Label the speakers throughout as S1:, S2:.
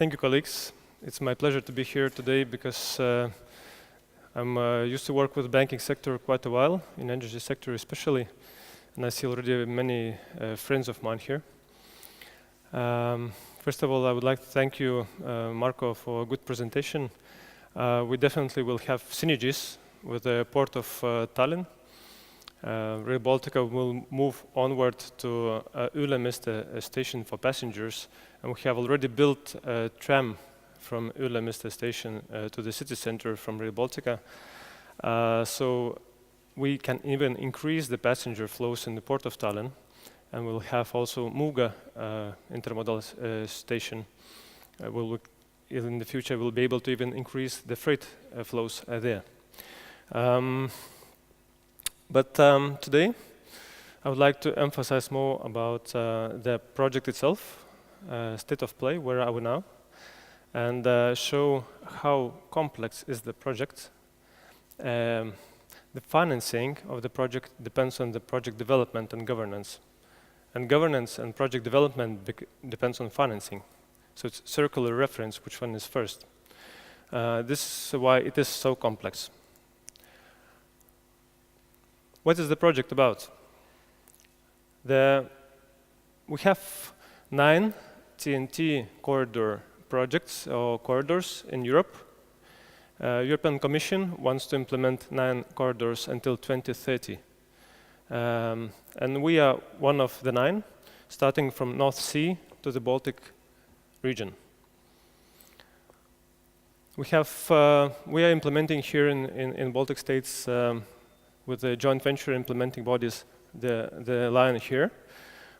S1: Thank you, colleagues. It's my pleasure to be here today because I'm used to work with the banking sector quite a while, in energy sector especially, and I see already many friends of mine here. First of all, I would like to thank you, Marco, for a good presentation. We definitely will have synergies with the port of Tallinn. Rail Baltica will move onward to Ülemiste station for passengers, and we have already built a tram from Ülemiste station to the city center from Rail Baltica. So we can even increase the passenger flows in the port of Tallinn, and we'll have also Muuga intermodal station. In the future, we'll be able to even increase the freight flows there. But today, I would like to emphasize more about the project itself, state of play, where are we now, and show how complex is the project. The financing of the project depends on the project development and governance. And governance and project development depends on financing. So it's circular reference, which one is first. This is why it is so complex. What is the project about? We have 9 TNT corridor projects or corridors in Europe. European Commission wants to implement 9 corridors until 2030. And we are one of the 9, starting from North Sea to the Baltic region. We are implementing here in Baltic states with the joint venture implementing bodies, the line here.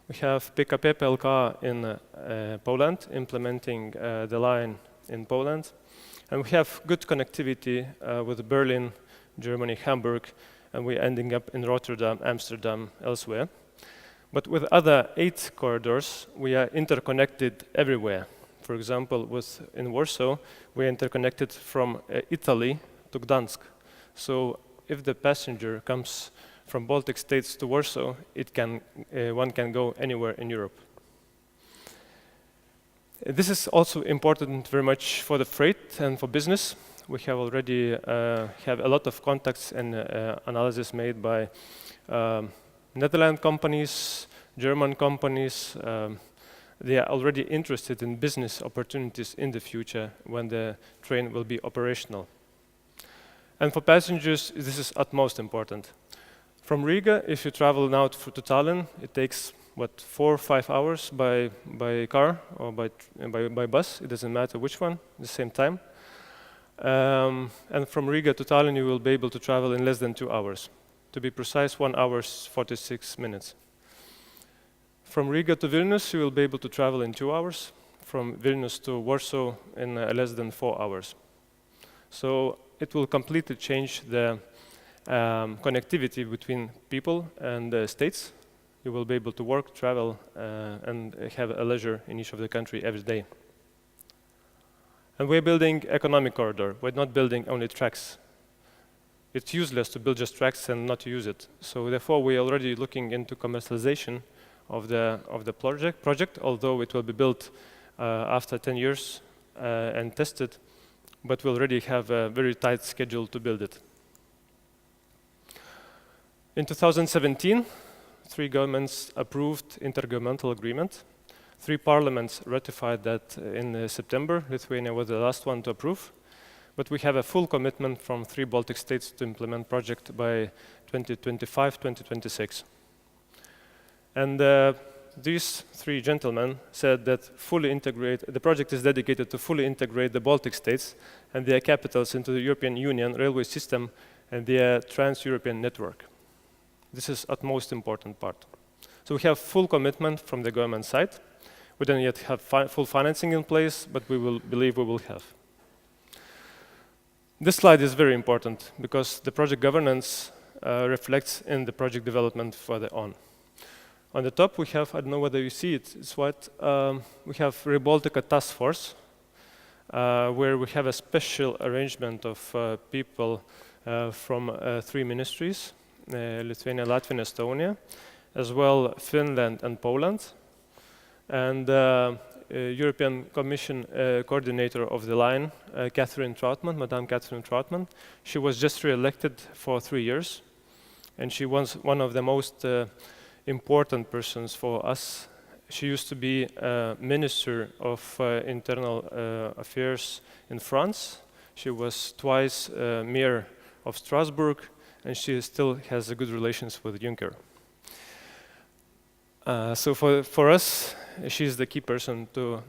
S1: We have PKP PLK in Poland, implementing the line in Poland. And we have good connectivity with Berlin, Germany, Hamburg, and we're ending up in Rotterdam, Amsterdam, elsewhere. But with other 8 corridors, we are interconnected everywhere. For example, in Warsaw, we're interconnected from Italy to Gdansk. So if the passenger comes from Baltic states to Warsaw, one can go anywhere in Europe. This is also important very much for the freight and for business. We have already have a lot of contacts and analysis made by Netherlands companies, German companies. They are already interested in business opportunities in the future when the train will be operational. And for passengers, this is utmost important. From Riga, if you travel now to Tallinn, it takes, 4 or 5 hours by car or by bus. It doesn't matter which one, at the same time. And from Riga to Tallinn, you will be able to travel in less than 2 hours. To be precise, 1 hour, 46 minutes. From Riga to Vilnius, you will be able to travel in 2 hours. From Vilnius to Warsaw in less than 4 hours. So it will completely change the connectivity between people and states. You will be able to work, travel, and have a leisure in each of the country every day. And we're building economic corridor. We're not building only tracks. It's useless to build just tracks and not use it. So therefore, we're already looking into commercialization of the project, although it will be built after 10 years and tested, but we already have a very tight schedule to build it. In 2017, 3 governments approved intergovernmental agreement. 3 parliaments ratified that in September. Lithuania was the last one to approve. But we have a full commitment from 3 Baltic states to implement project by 2025, 2026. And these 3 gentlemen said that the project is dedicated to fully integrate the Baltic states and their capitals into the European Union railway system and their trans-European network. This is utmost important part. So we have full commitment from the government side. We don't yet have full financing in place, but believe we will have. This slide is very important because the project governance reflects in the project development further on. On the top we have, I don't know whether you see it, it's white, we have Rail Baltica Task Force, where we have a special arrangement of people from 3 ministries, Lithuania, Latvia, and Estonia, as well Finland and Poland. And European Commission coordinator of the line, Catherine Trautmann, Madame Catherine Trautmann. She was just re-elected for 3 years, and she was one of the most important persons for us. She used to be Minister of Internal Affairs in France. She was twice Mayor of Strasbourg, and she still has good relations with Juncker. So for us, she's the key person to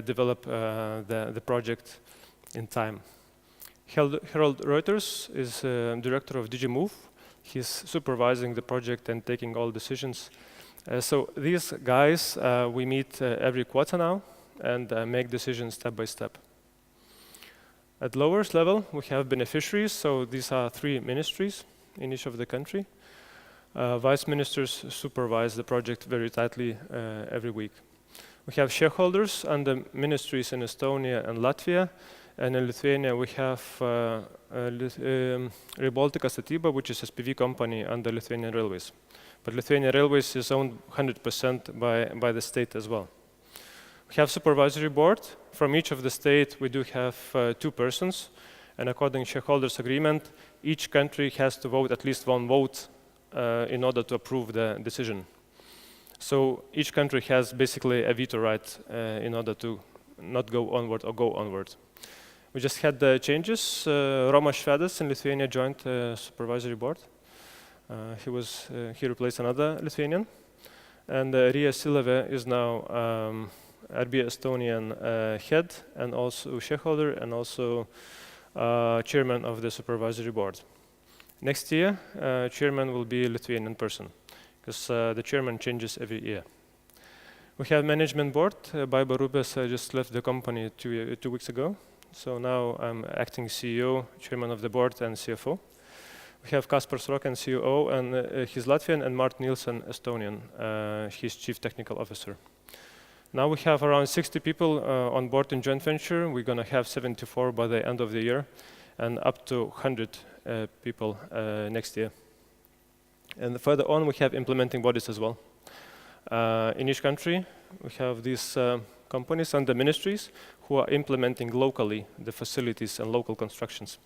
S1: develop the project in time. Harold Reuters is director of DigiMove. He's supervising the project and taking all decisions. So these guys, we meet every quarter now and make decisions step by step. At lowest level, we have beneficiaries. So these are 3 ministries in each of the country. Vice ministers supervise the project very tightly every week. We have shareholders under ministries in Estonia and Latvia. And in Lithuania, we have Baltica Statyba, which is a SPV company under Lithuanian Railways. But Lithuanian Railways is owned 100% by the state as well. We have supervisory board. From each of the state, we do have 2 persons. And according to shareholders agreement, each country has to vote at least 1 vote in order to approve the decision. So each country has basically a veto right in order to not go onward or go onward. We just had the changes. Romas Švedas in Lithuania joined the supervisory board. He replaced another Lithuanian. And Ria Silave is now RB Estonian head and also shareholder and also chairman of the supervisory board. Next year, chairman will be a Lithuanian person, because the chairman changes every year. We have management board. Baiba Rubes just left the company 2 weeks ago. So now I'm acting CEO, chairman of the board, and CFO. We have Kasper Sroken, COO, and he's Latvian, and Mart Nielsen, Estonian. He's chief technical officer. Now we have around 60 people on board in joint venture. We're going to have 74 by the end of the year, and up to 100 people next year. And further on, we have implementing bodies as well. In each country, we have these companies and the ministries who are implementing locally the facilities and local constructions.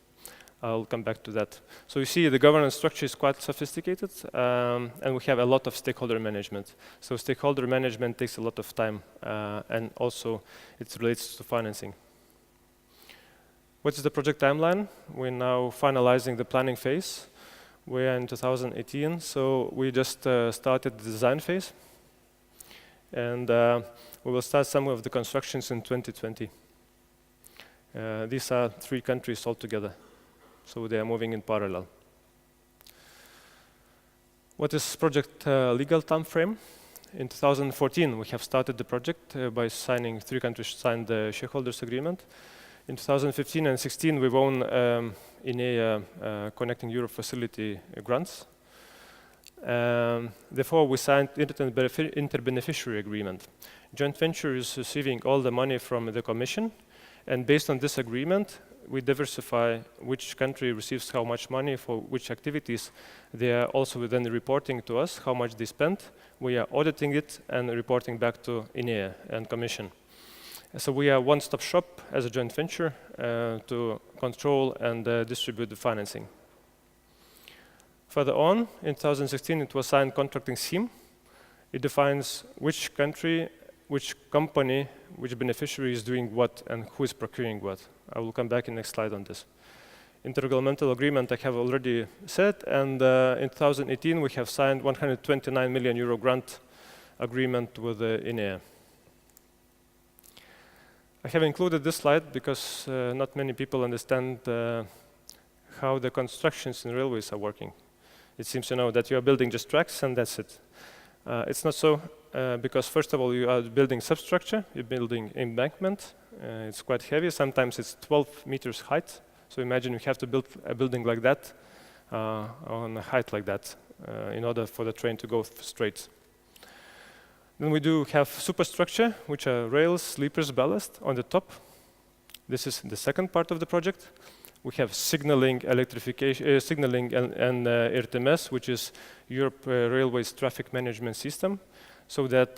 S1: I'll come back to that. So you see the governance structure is quite sophisticated, and we have a lot of stakeholder management. So stakeholder management takes a lot of time, and also it relates to financing. What is the project timeline? We're now finalizing the planning phase. We're in 2018, so we just started the design phase. And we will start some of the constructions in 2020. These are 3 countries altogether, so they are moving in parallel. What is project legal time frame? In 2014, we have started the project by signing, 3 countries signed the shareholders agreement. In 2015 and 16, we won INEA Connecting Europe Facility grants. Therefore, we signed inter-beneficiary agreement. Joint venture is receiving all the money from the Commission, and based on this agreement, we diversify which country receives how much money for which activities. They are also then reporting to us how much they spent. We are auditing it and reporting back to INEA and Commission. So we are one-stop shop as a joint venture to control and distribute the financing. Further on, in 2016, it was signed contracting scheme. It defines which country, which company, which beneficiary is doing what and who is procuring what. I will come back in the next slide on this. Intergovernmental agreement I have already said, and in 2018 we have signed 129 million euro grant agreement with INEA. I have included this slide because not many people understand how the constructions in railways are working. It seems that you are building just tracks and that's it. It's not so, because first of all you are building substructure, you're building embankment. It's quite heavy, sometimes it's 12 meters height. So imagine you have to build a building like that on a height like that in order for the train to go straight. Then we do have superstructure, which are rails, sleepers, ballast on the top. This is the second part of the project. We have signaling, electrification, signaling and RTMS, which is Europe Railways Traffic Management System, so that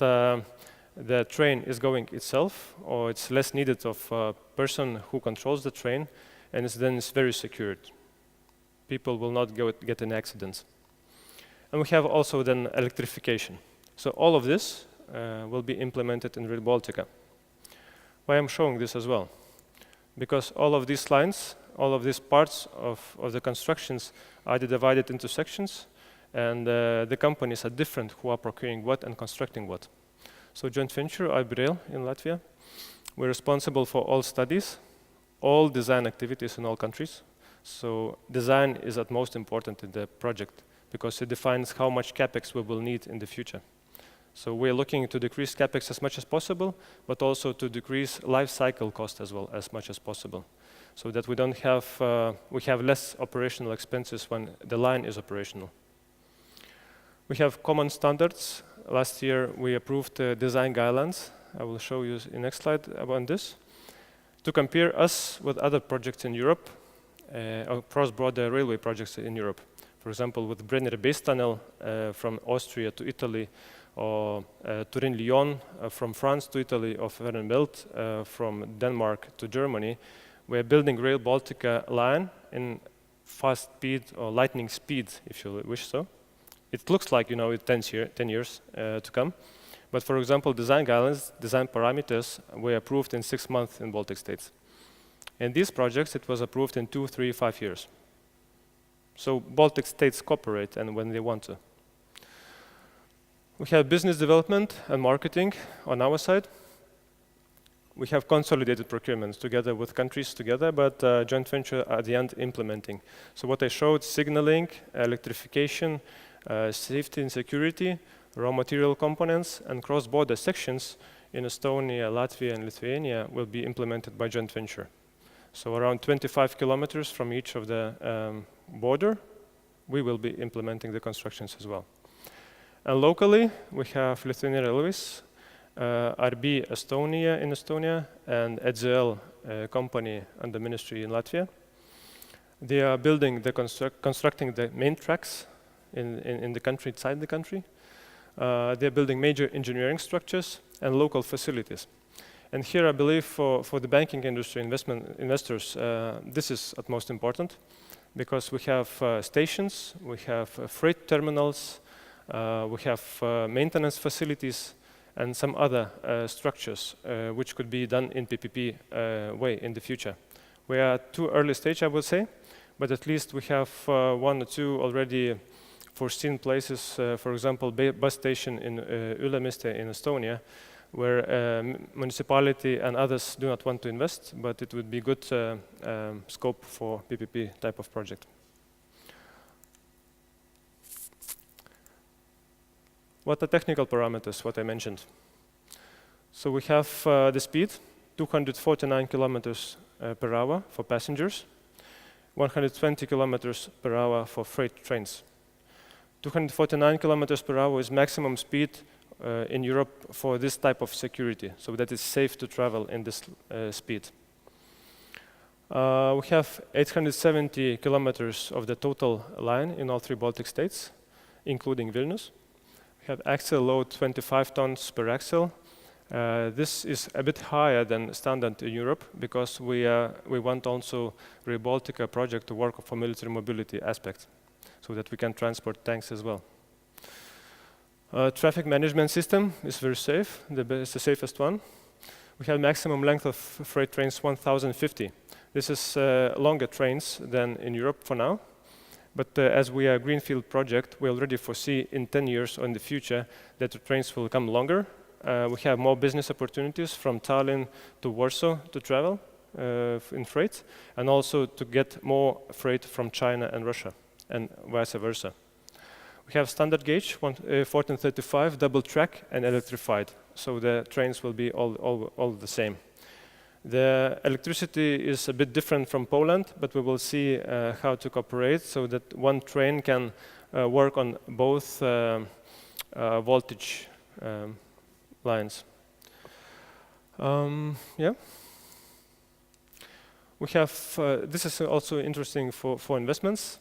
S1: the train is going itself, or it's less needed of a person who controls the train, and it's very secured. People will not get in accidents. And we have also then electrification. So all of this will be implemented in Rail Baltica. Why I'm showing this as well? Because all of these lines, all of these parts of the constructions are divided into sections, and the companies are different who are procuring what and constructing what. So joint venture, Rail in Latvia, we're responsible for all studies, all design activities in all countries. So design is at most important in the project because it defines how much capex we will need in the future. So we're looking to decrease capex as much as possible, but also to decrease life cycle cost as well as much as possible, so that we don't have we have less operational expenses when the line is operational. We have common standards. Last year we approved design guidelines. I will show you in next slide about this to compare us with other projects in Europe, or cross-border railway projects in Europe. For example, with Brenner base tunnel from Austria to Italy, or Turin-Lyon from France to Italy, or Fehmarnbelt from Denmark to Germany. We're building Rail Baltica line in fast speed or lightning speed, if you wish so. It looks like, you know, it 10 years to come. But for example, design guidelines, design parameters were approved in 6 months in Baltic states. In these projects, it was approved in 2, 3, 5 years. So Baltic states cooperate and when they want to. We have business development and marketing on our side. We have consolidated procurements together with countries together, but joint venture at the end implementing. So what I showed, signaling, electrification, safety and security, raw material components, and cross-border sections in Estonia, Latvia, and Lithuania will be implemented by joint venture. So around 25 kilometers from each of the border, we will be implementing the constructions as well. And locally, we have Lithuanian Railways, RB Estonia in Estonia, and EDZL company under ministry in Latvia. They are building constructing the main tracks in the country, inside the country. They're building major engineering structures and local facilities. And here I believe for the banking industry, investors, this is at most important because we have stations, we have freight terminals, we have maintenance facilities and some other structures which could be done in PPP way in the future. We are at too early stage, I would say, but at least we have 1 or 2 already foreseen places, for example, bus station in Ülemiste in Estonia, where municipality and others do not want to invest, but it would be good scope for PPP type of project. What are technical parameters, what I mentioned? So we have the speed, 249 kilometers per hour for passengers, 120 kilometers per hour for freight trains. 249 kilometers per hour is maximum speed in Europe for this type of security, so that it's safe to travel in this speed. We have 870 kilometers of the total line in all 3 Baltic states, including Vilnius. We have axle load 25 tons per axle. This is a bit higher than standard in Europe because we want also Rail Baltica project to work for military mobility aspect, so that we can transport tanks as well. Traffic management system is very safe, it's the safest one. We have maximum length of freight trains 1,050. This is longer trains than in Europe for now. But as we are a greenfield project, we already foresee in 10 years or in the future that the trains will come longer. We have more business opportunities from Tallinn to Warsaw to travel in freight, and also to get more freight from China and Russia, and vice versa. We have standard gauge, 1435, double track and electrified, so the trains will be all the same. The electricity is a bit different from Poland, but we will see how to cooperate so that one train can work on both voltage lines. Yeah. We have, this is also interesting for investments.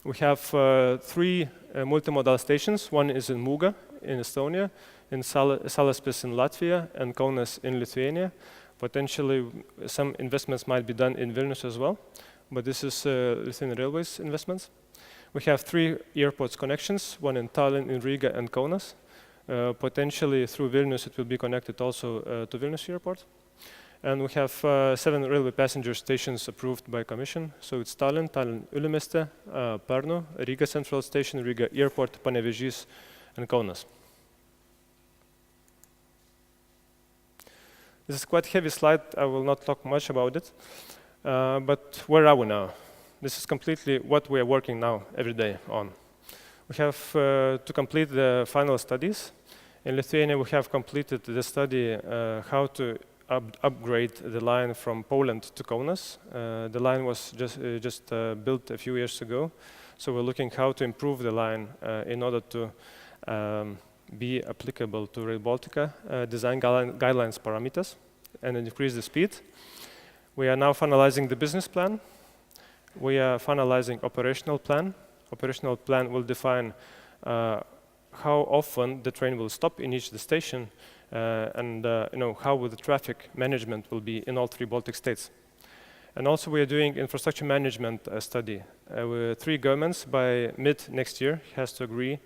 S1: We have 3 multimodal stations. One is in Muuga in Estonia. in Salaspils in Latvia and Kaunas in Lithuania. Potentially, some investments might be done in Vilnius as well, but this is Lithuanian Railways investments. We have 3 airports connections, one in Tallinn, in Riga, and Kaunas. Potentially, through Vilnius, it will be connected also to Vilnius Airport. And we have 7 railway passenger stations approved by Commission. So it's Tallinn, Ülemiste, Pärnu, Riga Central Station, Riga Airport, Panevėžys, and Kaunas. This is quite a heavy slide. I will not talk much about it. But where are we now? This is completely what we are working now every day on. We have to complete the final studies. In Lithuania, we have completed the study how to upgrade the line from Poland to Kaunas. The line was just built a few years ago. So we're looking how to improve the line in order to be applicable to Rail Baltica design guidelines parameters and increase the speed. We are now finalizing the business plan. We are finalizing operational plan. Operational plan will define how often the train will stop in each station and how the traffic management will be in all 3 Baltic states. And also we are doing infrastructure management study. 3 governments by mid next year have to agree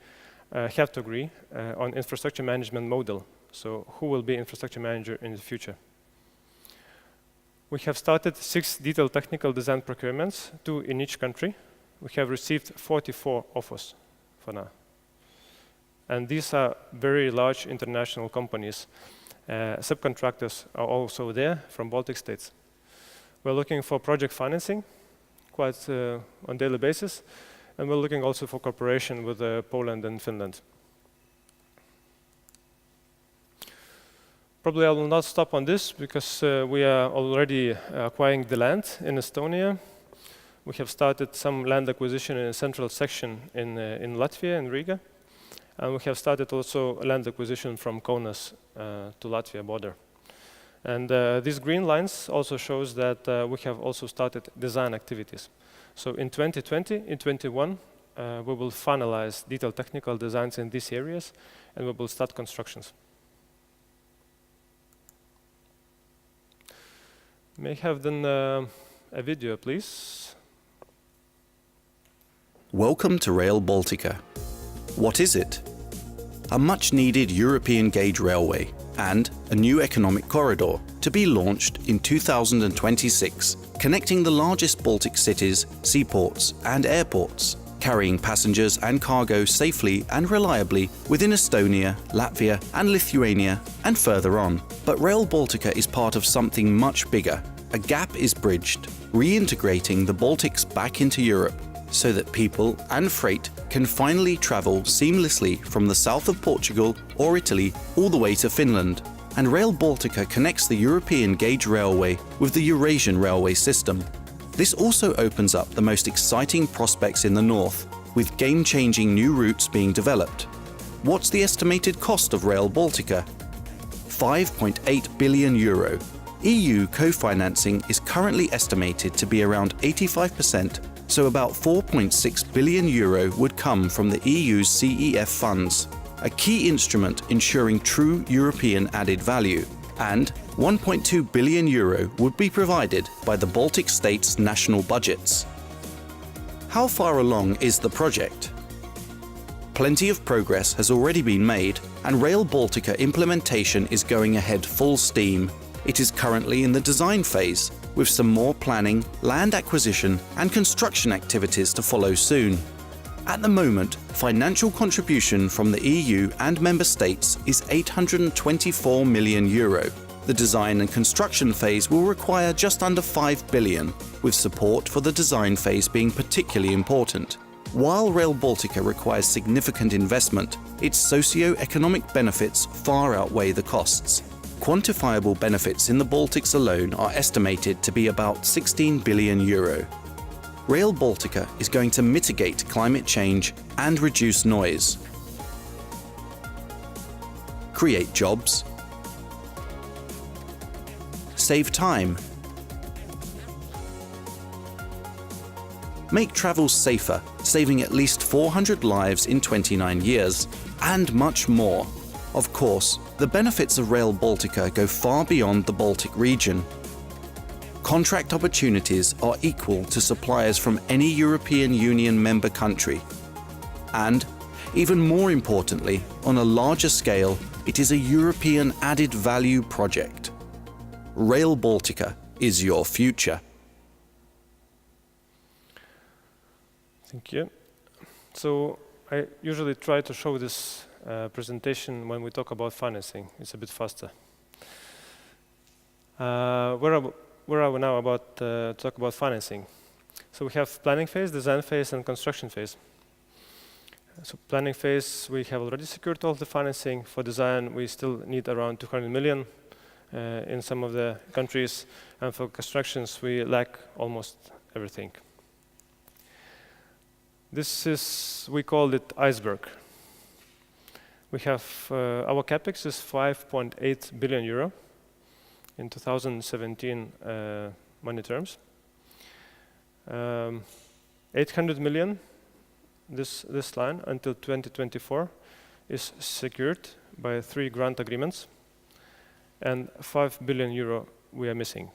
S1: on infrastructure management model. So who will be infrastructure manager in the future? We have started 6 detailed technical design procurements, 2 in each country. We have received 44 offers for now. And these are very large international companies. Subcontractors are also there from Baltic states. We're looking for project financing quite on daily basis. And we're looking also for cooperation with Poland and Finland. Probably I will not stop on this because we are already acquiring the land in Estonia. We have started some land acquisition in a central section in Latvia, in Riga. And we have started also land acquisition from Kaunas to Latvia border. And these green lines also shows that we have also started design activities. So in 2020, in 2021, we will finalize detailed technical designs in these areas and we will start constructions. May I have then a video, please?
S2: Welcome to Rail Baltica. What is it? A much-needed European gauge railway and a new economic corridor to be launched in 2026, connecting the largest Baltic cities, seaports and airports, carrying passengers and cargo safely and reliably within Estonia, Latvia and Lithuania and further on. But Rail Baltica is part of something much bigger. A gap is bridged, reintegrating the Baltics back into Europe so that people and freight can finally travel seamlessly from the south of Portugal or Italy all the way to Finland. And Rail Baltica connects the European gauge railway with the Eurasian railway system. This also opens up the most exciting prospects in the north, with game-changing new routes being developed. What's the estimated cost of Rail Baltica? 5.8 billion euro. EU co-financing is currently estimated to be around 85%, so about 4.6 billion euro would come from the EU's CEF funds, a key instrument ensuring true European added value, and 1.2 billion euro would be provided by the Baltic states' national budgets. How far along is the project? Plenty of progress has already been made, and Rail Baltica implementation is going ahead full steam. It is currently in the design phase, with some more planning, land acquisition and construction activities to follow soon. At the moment, financial contribution from the EU and member states is 824 million euro. The design and construction phase will require just under 5 billion, with support for the design phase being particularly important. While Rail Baltica requires significant investment, its socio-economic benefits far outweigh the costs. Quantifiable benefits in the Baltics alone are estimated to be about 16 billion euro. Rail Baltica is going to mitigate climate change and reduce noise, create jobs, save time, make travel safer, saving at least 400 lives in 29 years, and much more. Of course, the benefits of Rail Baltica go far beyond the Baltic region. Contract opportunities are equal to suppliers from any European Union member country. And, even more importantly, on a larger scale, it is a European added value project. Rail Baltica is your future.
S1: Thank you. So I usually try to show this presentation when we talk about financing. It's a bit faster. Where are we now about talk about financing? So we have planning phase, design phase, and construction phase. So planning phase, we have already secured all the financing. For design, we still need around 200 million in some of the countries. And for constructions, we lack almost everything. This is, we call it iceberg. We have, our capex is 5.8 billion euro in 2017 money terms. 800 million, this line, until 2024 is secured by 3 grant agreements, and 5 billion euro we are missing.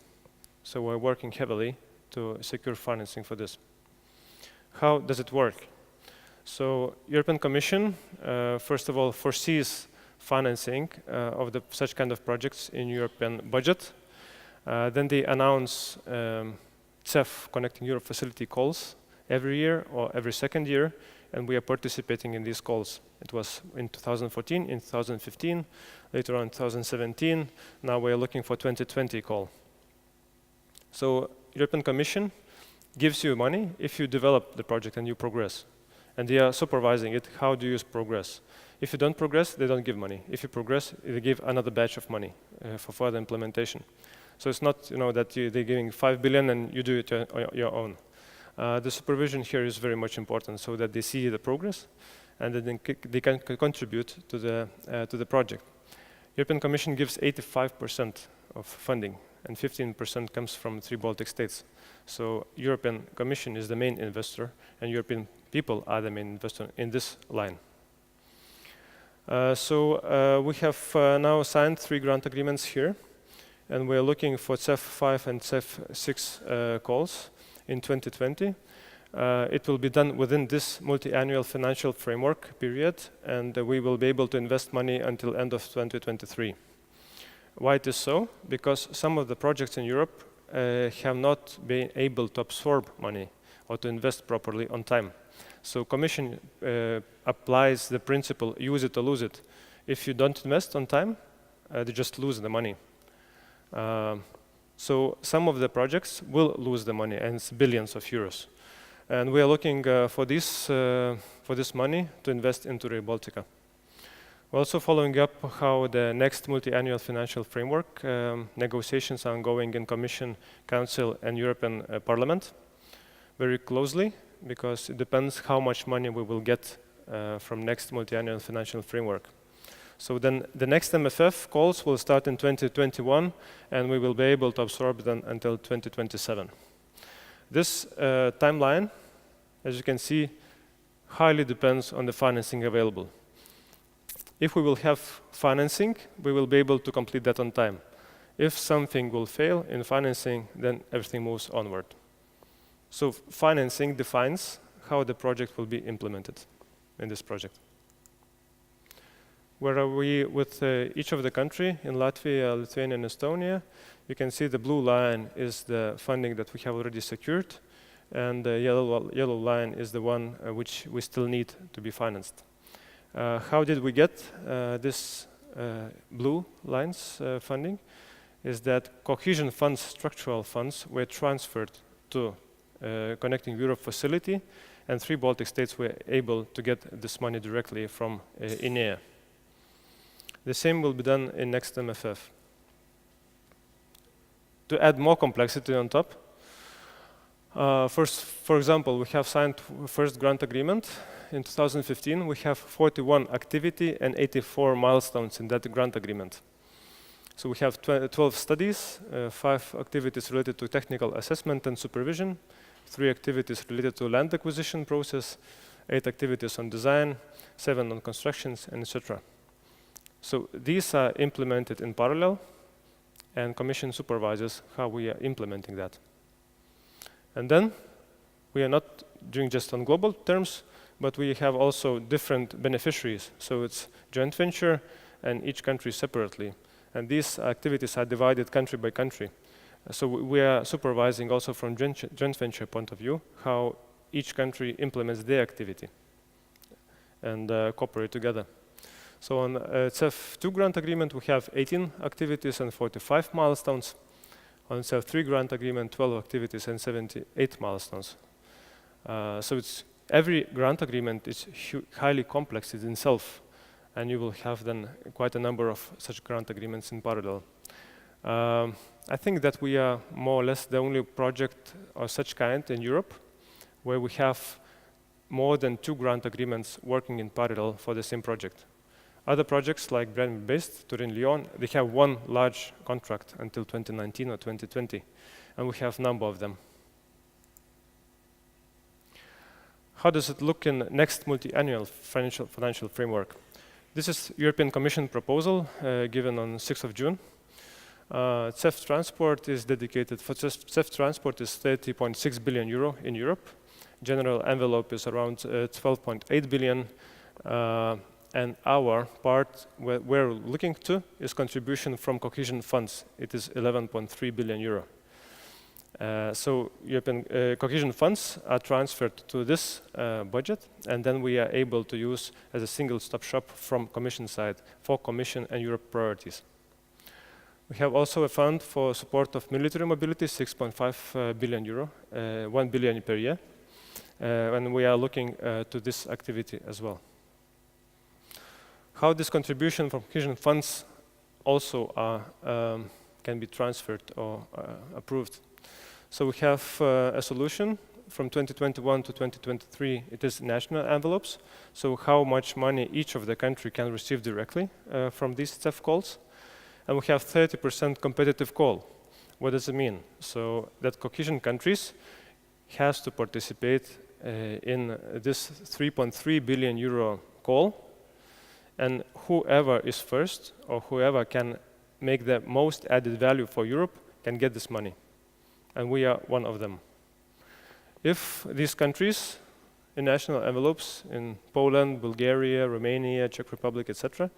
S1: So we're working heavily to secure financing for this. How does it work? So European Commission, first of all, foresees financing of such kind of projects in European budget. Then they announce CEF, Connecting Europe Facility calls every year or every second year, and we are participating in these calls. It was in 2014, in 2015, later on 2017. Now we are looking for 2020 call. So European Commission gives you money if you develop the project and you progress. And they are supervising it. How do you progress? If you don't progress, they don't give money. If you progress, they give another batch of money for further implementation. So it's not that they're giving 5 billion and you do it on your own. The supervision here is very much important so that they see the progress and then they can contribute to the project. European Commission gives 85% of funding and 15% comes from 3 Baltic states. So European Commission is the main investor and European people are the main investor in this line. We have now signed 3 grant agreements here, and we're looking for CEF 5 and CEF 6 calls in 2020. It will be done within this multi-annual financial framework period, and we will be able to invest money until end of 2023. Why it is so? Because some of the projects in Europe have not been able to absorb money or to invest properly on time. So Commission applies the principle, use it or lose it. If you don't invest on time, they just lose the money. So some of the projects will lose the money, and it's billions of euros. And we are looking for this money to invest into Rail Baltica. We're also following up how the next multi-annual financial framework negotiations are ongoing in Commission, Council, and European Parliament very closely, because it depends how much money we will get from next multi-annual financial framework. So then the next MFF calls will start in 2021, and we will be able to absorb them until 2027. This timeline, as you can see, highly depends on the financing available. If we will have financing, we will be able to complete that on time. If something will fail in financing, then everything moves onward. So financing defines how the project will be implemented in this project. Where are we with each of the country? In Latvia, Lithuania, and Estonia, you can see the blue line is the funding that we have already secured, and the yellow line is the one which we still need to be financed. How did we get this blue lines funding? Is that cohesion funds, structural funds, were transferred to Connecting Europe facility, and 3 Baltic states were able to get this money directly from INEA. The same will be done in next MFF. To add more complexity on top, first, for example, we have signed first grant agreement. In 2015, we have 41 activity and 84 milestones in that grant agreement. So we have 12 studies, 5 activities related to technical assessment and supervision, 3 activities related to land acquisition process, 8 activities on design, 7 on constructions, and etc. So these are implemented in parallel, and Commission supervises how we are implementing that. And then we are not doing just on global terms, but we have also different beneficiaries. So it's joint venture and each country separately. And these activities are divided country by country. So we are supervising also from joint venture point of view how each country implements their activity and cooperate together. So on CEF2 grant agreement, we have 18 activities and 45 milestones. On CEF3 grant agreement, 12 activities and 78 milestones. So it's every grant agreement is highly complex in itself, and you will have then quite a number of such grant agreements in parallel. I think that we are more or less the only project of such kind in Europe where we have more than 2 grant agreements working in parallel for the same project. Other projects like Bremen-based, Turin-Lyon, they have one large contract until 2019 or 2020, and we have a number of them. How does it look in next multi-annual financial framework? This is European Commission proposal given on 6th of June. CEF transport is dedicated for CEF transport is 30.6 billion euro in Europe. General envelope is around 12.8 billion. And our part we're looking to is contribution from cohesion funds. It is 11.3 billion euro. So European cohesion funds are transferred to this budget, and then we are able to use as a single-stop shop from Commission side for Commission and Europe priorities. We have also a fund for support of military mobility, 6.5 billion euro, 1 billion per year, and we are looking to this activity as well. How this contribution from cohesion funds also can be transferred or approved. So we have a solution from 2021 to 2023. It is national envelopes. So how much money each of the country can receive directly from these CEF calls. And we have 30% competitive call. What does it mean? So that cohesion countries has to participate in this 3.3 billion euro call. And whoever is first or whoever can make the most added value for Europe can get this money. And we are one of them. If these countries in national envelopes in Poland, Bulgaria, Romania, Czech Republic, etc.,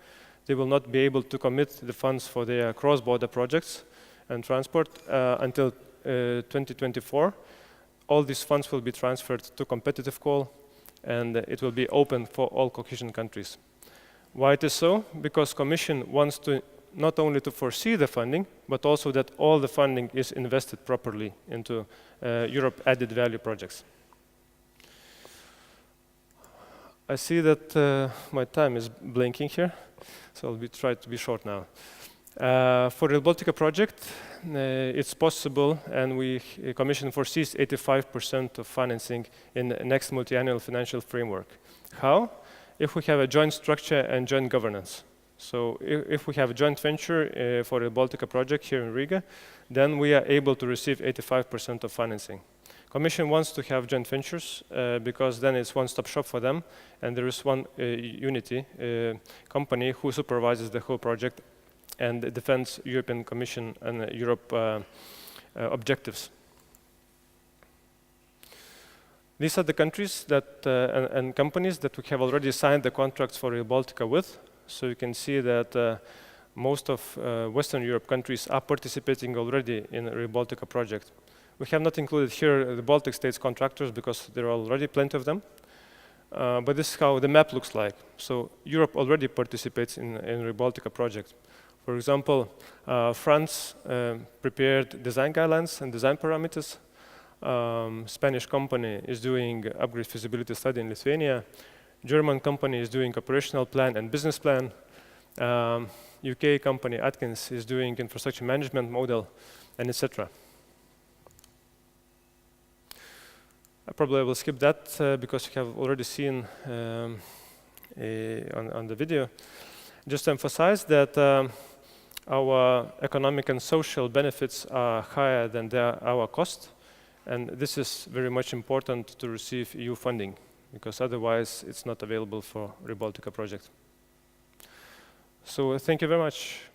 S1: they will not be able to commit the funds for their cross-border projects and transport until 2024. All these funds will be transferred to competitive call, and it will be open for all cohesion countries. Why it is so? Because Commission wants to not only to foresee the funding, but also that all the funding is invested properly into Europe added value projects. I see that my time is blinking here, so I'll try to be short now. For the Baltica project, it's possible, and Commission foresees 85% of financing in the next multi-annual financial framework. How? If we have a joint structure and joint governance. So if we have a joint venture for the Baltica project here in Riga, then we are able to receive 85% of financing. Commission wants to have joint ventures because then it's one-stop shop for them, and there is one unity company who supervises the whole project and defends European Commission and Europe objectives. These are the countries that and companies that we have already signed the contracts for Rail Baltica with. So you can see that most of Western Europe countries are participating already in the Rail Baltica project. We have not included here the Baltic states contractors because there are already plenty of them. But this is how the map looks like. So Europe already participates in Rail Baltica project. For example, France prepared design guidelines and design parameters. Spanish company is doing upgrade feasibility study in Lithuania. German company is doing operational plan and business plan. UK company Atkins is doing infrastructure management model, and etc. I probably will skip that because you have already seen on the video. Just to emphasize that our economic and social benefits are higher than our cost. And this is very much important to receive EU funding, because otherwise it's not available for Rail Baltica project. So thank you very much.